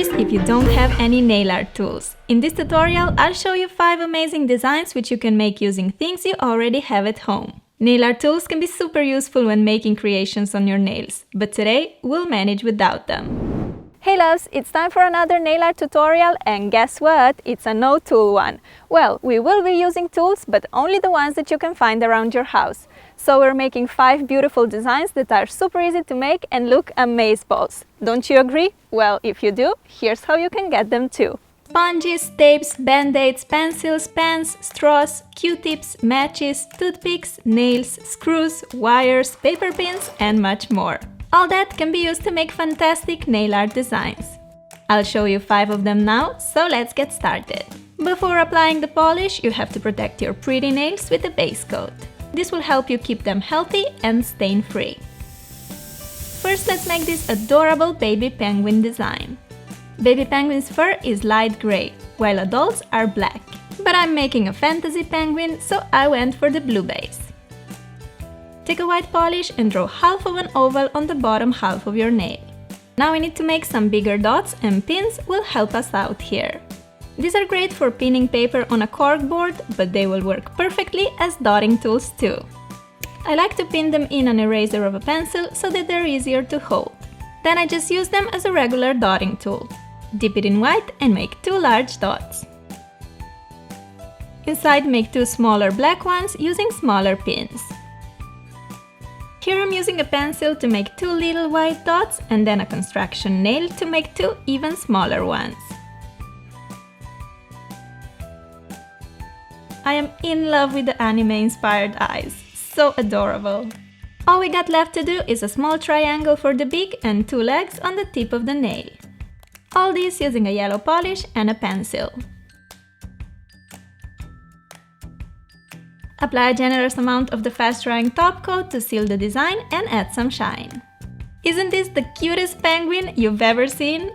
worries if you don't have any nail art tools. In this tutorial, I'll show you 5 amazing designs which you can make using things you already have at home. Nail art tools can be super useful when making creations on your nails, but today we'll manage without them. Hey loves, it's time for another nail art tutorial, and guess what? It's a no-tool one. Well, we will be using tools, but only the ones that you can find around your house. So we're making 5 beautiful designs that are super easy to make and look amazeballs. Don't you agree? Well, if you do, here's how you can get them too. Sponges, tapes, band-aids, pencils, pens, straws, Q-tips, matches, toothpicks, nails, screws, wires, paper pins, and much more. All that can be used to make fantastic nail art designs. I'll show you 5 of them now, so let's get started. Before applying the polish, you have to protect your pretty nails with a base coat. This will help you keep them healthy and stain-free. First, let's make this adorable baby penguin design. Baby penguin's fur is light gray, while adults are black. But I'm making a fantasy penguin, so I went for the blue base. Take a white polish and draw half of an oval on the bottom half of your nail. Now we need to make some bigger dots, and pins will help us out here. These are great for pinning paper on a corkboard, but they will work perfectly as dotting tools too. I like to pin them in an eraser of a pencil so that they're easier to hold. Then I just use them as a regular dotting tool. Dip it in white and make 2 large dots. Inside, make 2 smaller black ones using smaller pins. Here I'm using a pencil to make 2 little white dots and then a construction nail to make 2 even smaller ones. I am in love with the anime-inspired eyes. So adorable! All we got left to do is a small triangle for the beak and 2 legs on the tip of the nail. All this using a yellow polish and a pencil. Apply a generous amount of the fast-drying top coat to seal the design and add some shine. Isn't this the cutest penguin you've ever seen?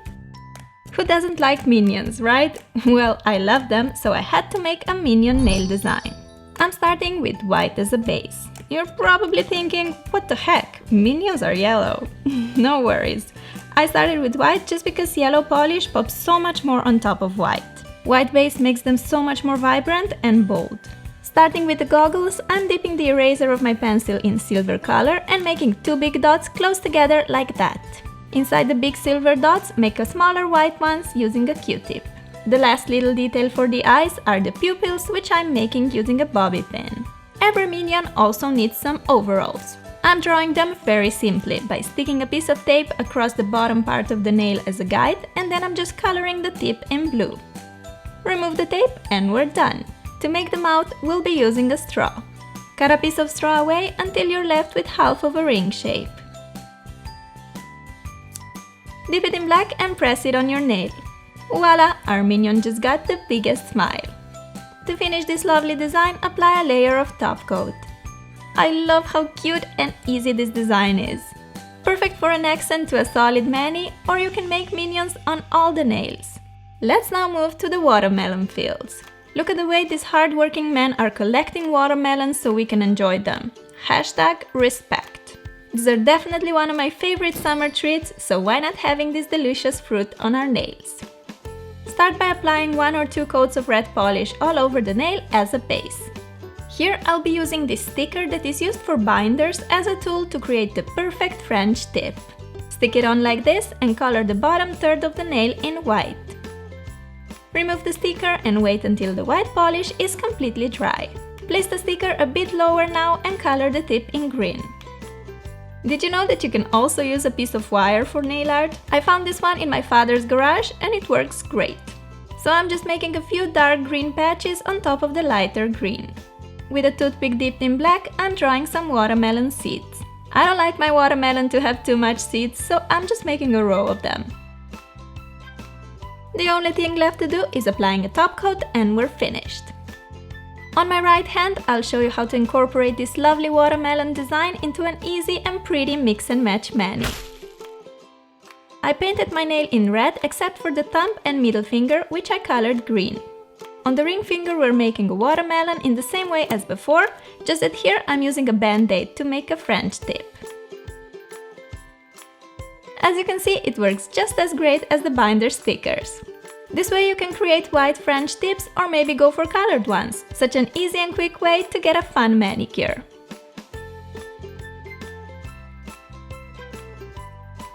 Who doesn't like minions, right? Well, I love them, so I had to make a minion nail design. I'm starting with white as a base. You're probably thinking, what the heck, minions are yellow. No worries. I started with white just because yellow polish pops so much more on top of white. White base makes them so much more vibrant and bold. Starting with the goggles, I'm dipping the eraser of my pencil in silver color and making 2 big dots close together like that. Inside the big silver dots, make a smaller white ones using a Q-tip. The last little detail for the eyes are the pupils, which I'm making using a bobby pin. Every minion also needs some overalls. I'm drawing them very simply by sticking a piece of tape across the bottom part of the nail as a guide, and then I'm just coloring the tip in blue. Remove the tape and we're done. To make the mouth, we'll be using a straw. Cut a piece of straw away until you're left with half of a ring shape. Dip it in black and press it on your nail. Voila! Our minion just got the biggest smile. To finish this lovely design, apply a layer of top coat. I love how cute and easy this design is. Perfect for an accent to a solid mani, or you can make minions on all the nails. Let's now move to the watermelon fields. Look at the way these hard-working men are collecting watermelons so we can enjoy them. #respect. These are definitely one of my favorite summer treats, so why not having this delicious fruit on our nails? Start by applying 1 or 2 coats of red polish all over the nail as a base. Here I'll be using this sticker that is used for binders as a tool to create the perfect French tip. Stick it on like this and color the bottom third of the nail in white. Remove the sticker and wait until the white polish is completely dry. Place the sticker a bit lower now and color the tip in green. Did you know that you can also use a piece of wire for nail art? I found this one in my father's garage and it works great. So I'm just making a few dark green patches on top of the lighter green. With a toothpick dipped in black, I'm drawing some watermelon seeds. I don't like my watermelon to have too much seeds, so I'm just making a row of them. The only thing left to do is applying a top coat and we're finished. On my right hand, I'll show you how to incorporate this lovely watermelon design into an easy and pretty mix and match mani. I painted my nail in red except for the thumb and middle finger, which I colored green. On the ring finger we're making a watermelon in the same way as before, just that here I'm using a band-aid to make a French tip. As you can see, it works just as great as the binder stickers. This way you can create white French tips or maybe go for colored ones. Such an easy and quick way to get a fun manicure.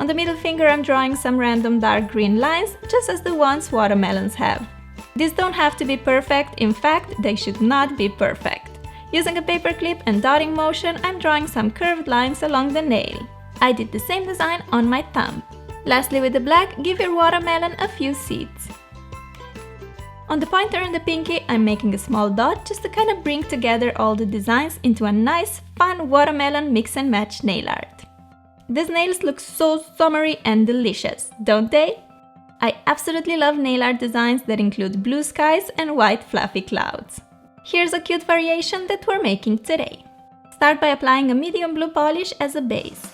On the middle finger I'm drawing some random dark green lines, just as the ones watermelons have. These don't have to be perfect, in fact, they should not be perfect. Using a paper clip and dotting motion, I'm drawing some curved lines along the nail. I did the same design on my thumb. Lastly, with the black, give your watermelon a few seeds. On the pointer and the pinky, I'm making a small dot just to kind of bring together all the designs into a nice, fun watermelon mix and match nail art. These nails look so summery and delicious, don't they? I absolutely love nail art designs that include blue skies and white fluffy clouds. Here's a cute variation that we're making today. Start by applying a medium blue polish as a base.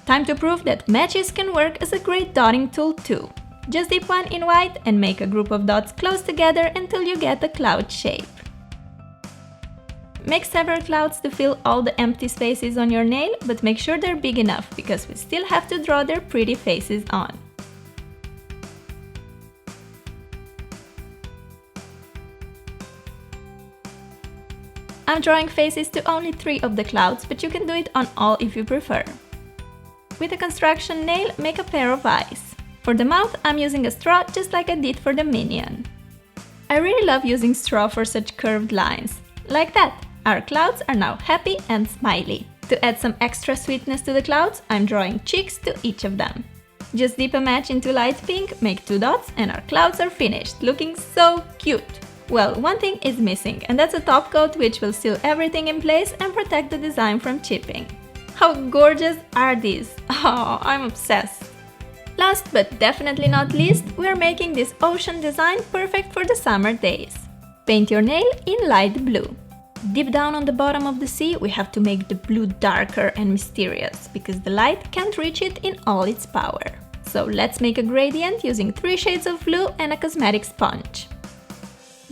Time to prove that matches can work as a great dotting tool too. Just dip one in white and make a group of dots close together until you get a cloud shape. Make several clouds to fill all the empty spaces on your nail, but make sure they're big enough because we still have to draw their pretty faces on. I'm drawing faces to only 3 of the clouds, but you can do it on all if you prefer. With a construction nail, make a pair of eyes. For the mouth, I'm using a straw just like I did for the minion. I really love using straw for such curved lines. Like that, our clouds are now happy and smiley. To add some extra sweetness to the clouds, I'm drawing cheeks to each of them. Just dip a match into light pink, make 2 dots, and our clouds are finished, looking so cute. Well, one thing is missing, and that's a top coat which will seal everything in place and protect the design from chipping. How gorgeous are these? Oh, I'm obsessed! Last but definitely not least, we're making this ocean design perfect for the summer days. Paint your nail in light blue. Deep down on the bottom of the sea, we have to make the blue darker and mysterious, because the light can't reach it in all its power. So let's make a gradient using 3 shades of blue and a cosmetic sponge.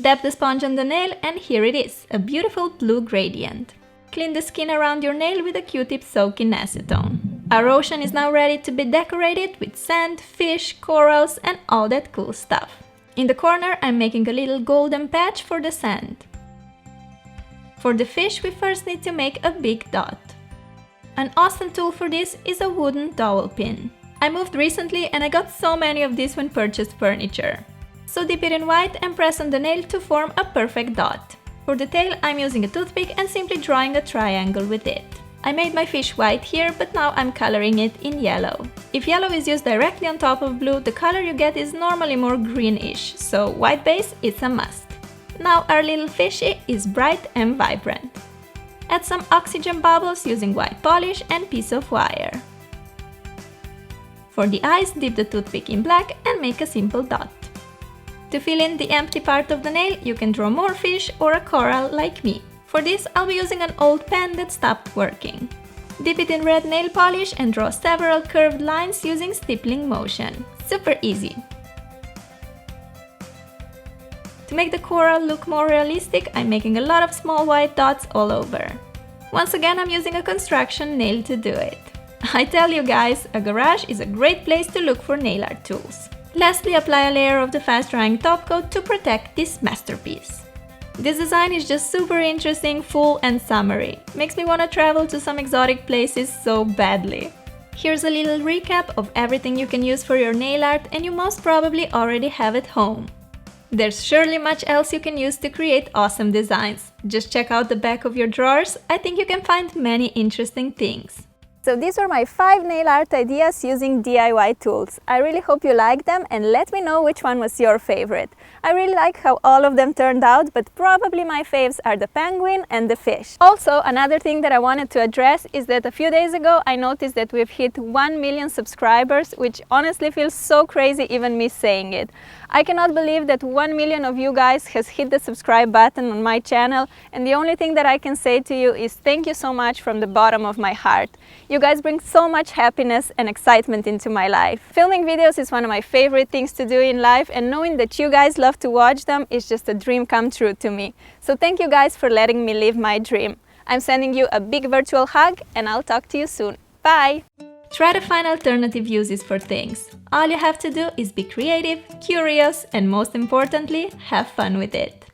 Dab the sponge on the nail and here it is, a beautiful blue gradient. Clean the skin around your nail with a Q-tip soaked in acetone. Our ocean is now ready to be decorated with sand, fish, corals and all that cool stuff. In the corner, I'm making a little golden patch for the sand. For the fish, we first need to make a big dot. An awesome tool for this is a wooden dowel pin. I moved recently and I got so many of these when purchased furniture. So dip it in white and press on the nail to form a perfect dot. For the tail, I'm using a toothpick and simply drawing a triangle with it. I made my fish white here, but now I'm coloring it in yellow. If yellow is used directly on top of blue, the color you get is normally more greenish, so white base is a must. Now our little fishy is bright and vibrant. Add some oxygen bubbles using white polish and piece of wire. For the eyes, dip the toothpick in black and make a simple dot. To fill in the empty part of the nail, you can draw more fish or a coral like me. For this, I'll be using an old pen that stopped working. Dip it in red nail polish and draw several curved lines using stippling motion. Super easy! To make the coral look more realistic, I'm making a lot of small white dots all over. Once again, I'm using a construction nail to do it. I tell you guys, a garage is a great place to look for nail art tools. Lastly, apply a layer of the fast-drying top coat to protect this masterpiece. This design is just super interesting, full and summery. Makes me want to travel to some exotic places so badly. Here's a little recap of everything you can use for your nail art and you most probably already have at home. There's surely much else you can use to create awesome designs. Just check out the back of your drawers, I think you can find many interesting things. So these were my 5 nail art ideas using DIY tools. I really hope you liked them and let me know which one was your favorite. I really like how all of them turned out, but probably my faves are the penguin and the fish. Also, another thing that I wanted to address is that a few days ago I noticed that we've hit 1 million subscribers, which honestly feels so crazy even me saying it. I cannot believe that 1 million of you guys has hit the subscribe button on my channel, and the only thing that I can say to you is thank you so much from the bottom of my heart. You guys bring so much happiness and excitement into my life. Filming videos is one of my favorite things to do in life, and knowing that you guys love to watch them is just a dream come true to me. So thank you guys for letting me live my dream. I'm sending you a big virtual hug and I'll talk to you soon. Bye! Try to find alternative uses for things. All you have to do is be creative, curious, and most importantly, have fun with it.